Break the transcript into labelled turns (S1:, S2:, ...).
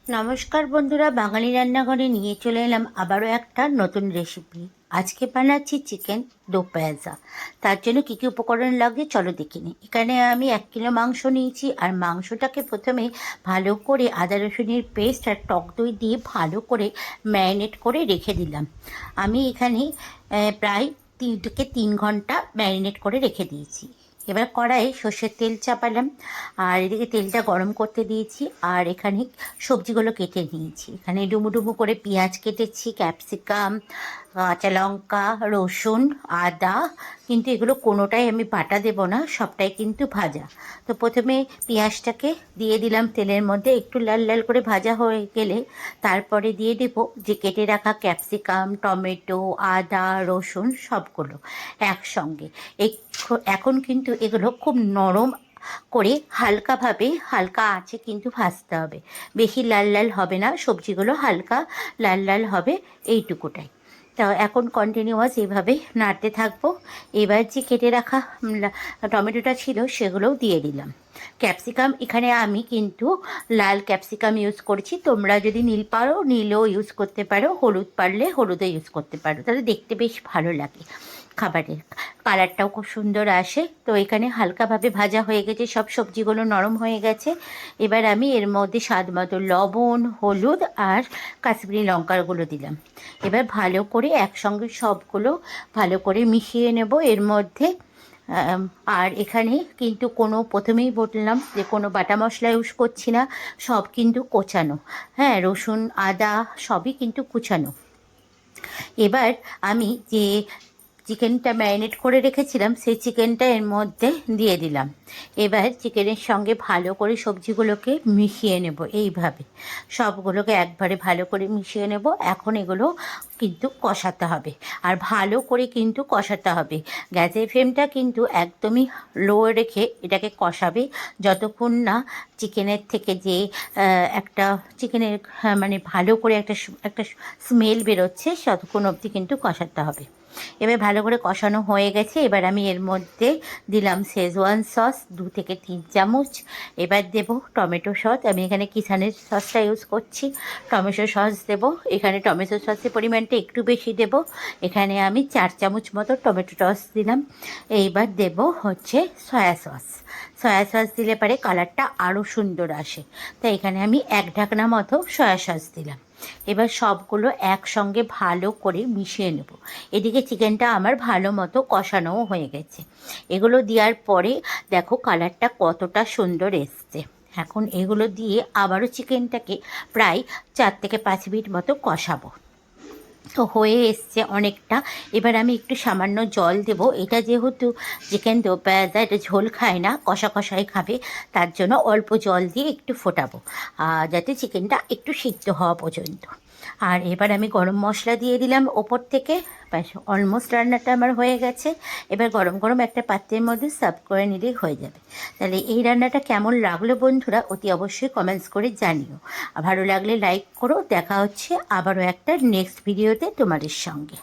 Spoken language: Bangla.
S1: নমস্কার বন্ধুরা, বাঙালি রান্নাঘরে নিয়ে চলে এলাম আবারও একটা নতুন রেসিপি। আজকে বানাচ্ছি চিকেন দো পেঁয়াজা। তার জন্য কী কী উপকরণ লাগে চলো দেখে নিই। এখানে আমি 1 কিলো মাংস নিয়েছি, আর মাংসটাকে প্রথমে ভালো করে আদা রসুনের পেস্ট আর টক দই দিয়ে ভালো করে ম্যারিনেট করে রেখে দিলাম। আমি এখানে প্রায় 2 থেকে 3 ঘন্টা ম্যারিনেট করে রেখে দিয়েছি। এবার কড়াইয়ে সর্ষের তেল চাপালাম, আর এদিকে তেলটা গরম করতে দিয়েছি। আর এখানে সবজিগুলো কেটে নিয়েছি। এখানে ডুমো ডুমো করে পেঁয়াজ কেটেছি, ক্যাপসিকাম, কাঁচা লঙ্কা, রসুন, আদা। কিন্তু এগুলো কোনোটাই আমি বাটা দেব না, সবটাই কিন্তু ভাজা। তো প্রথমে পেঁয়াজটাকে দিয়ে দিলাম তেলের মধ্যে, একটু লাল লাল করে ভাজা হয়ে গেলে তারপরে দিয়ে দেবো যে কেটে রাখা ক্যাপসিকাম, টমেটো, আদা, রসুন সবগুলো একসঙ্গে। এখন কিন্তু এগুলো খুব নরম করে হালকাভাবে হালকা আঁচে কিন্তু ভাজতে হবে। বেশি লাল লাল হবে না, সবজিগুলো হালকা লাল লাল হবে, এইটুকুটাই। তো এখন কন্টিনিউয়াস এইভাবে নাড়তে থাকবো। এবার যে কেটে রাখা টমেটোটা ছিল সেগুলোও দিয়ে দিলাম। ক্যাপসিকাম এখানে আমি কিন্তু লাল ক্যাপসিকাম ইউজ করছি, তোমরা যদি নীল পারো নীলও ইউজ করতে পারো, হলুদ পারলে হলুদও ইউজ করতে পারো, তাহলে দেখতে বেশ ভালো লাগে, খাবারের কালারটাও খুব সুন্দর আসে। তো এখানে হালকাভাবে ভাজা হয়ে গেছে, সব সবজিগুলো নরম হয়ে গেছে। এবার আমি এর মধ্যে স্বাদ মতো লবণ, হলুদ আর কাশ্মীরি লঙ্কাগুলো দিলাম। এবার ভালো করে একসঙ্গে সবগুলো ভালো করে মিশিয়ে নেব এর মধ্যে। আর এখানে কিন্তু প্রথমেই বললাম যে কোনো বাটা মশলা ইউজ করছি না, সব কিন্তু কোচানো। হ্যাঁ, রসুন আদা সবই কিন্তু কুচানো। এবার আমি যে চিকেনটা ম্যারিনেট করে রেখেছিলাম সেই চিকেনটা এর মধ্যে দিয়ে দিলাম। এবার চিকেনের সঙ্গে ভালো করে সবজিগুলোকে মিশিয়ে নেব, এইভাবে সবগুলোকে একবারে ভালো করে মিশিয়ে নেব। এখন এগুলো কিন্তু কষাতে হবে, আর ভালো করে কিন্তু কষাতে হবে। গ্যাসের ফ্লেমটা কিন্তু একদমই লো রেখে এটাকে কষাবে, যতক্ষণ না চিকেনের থেকে যে একটা চিকেনের মানে ভালো করে একটা স্মেল বেরোচ্ছে, ততক্ষণ অবধি কিন্তু কষাতে হবে। এবার ভালো করে কষানো হয়ে গেছে। এবার আমি এর মধ্যে দিলাম শেজওয়ান সস 2 থেকে 3 চামচ। এবার দেব টমেটো সস, আমি এখানে কিষানের সসটা ইউজ করছি। টমেটো সস দেব, এখানে টমেটো সসের পরিমাণটা একটু বেশি দেব। এখানে আমি 4 চামচ মতো টমেটো সস দিলাম। এইবার দেব হচ্ছে সয়া সস। সয়া সস দিলে পরে কালারটা আরও সুন্দর আসে, তাই এখানে আমি 1 ঢাকনা মতো সয়া সস দিলাম। এবার সবগুলো একসঙ্গে ভালো করে মিশিয়ে নেব। এদিকে চিকেনটা আমার ভালো মতো কষানোও হয়ে গেছে। এগুলো দেওয়ার পরে দেখো কালারটা কতটা সুন্দর এসছে। এখন এগুলো দিয়ে আবারও চিকেনটাকে প্রায় 4 থেকে 5 মিনিট মতো কষাবো। তো হয়ে এসছে অনেকটা। এবার আমি একটু সামান্য জল দেব। এটা যেহেতু চিকেন দো পেঁয়াজা, এটা ঝোল খায় না, কষা কষাই খাবে, তার জন্য অল্প জল দিয়ে একটু ফোটাবো, যাতে চিকেনটা একটু সিদ্ধ হওয়া পর্যন্ত। আর এবার আমি গরম মশলা দিয়ে দিলাম ওপর থেকে। ব্যাস, অলমোস্ট রান্নাটা আমার হয়ে গেছে। এবার গরম গরম একটা পাত্রের মধ্যে সার্ভ করে নিলেই হয়ে যাবে। তাহলে এই রান্নাটা কেমন লাগলো বন্ধুরা, অতি অবশ্যই কমেন্টস করে জানিও। আর ভালো লাগলে লাইক করো। দেখা হচ্ছে আবারও একটা নেক্সট ভিডিওতে তোমাদের সঙ্গে।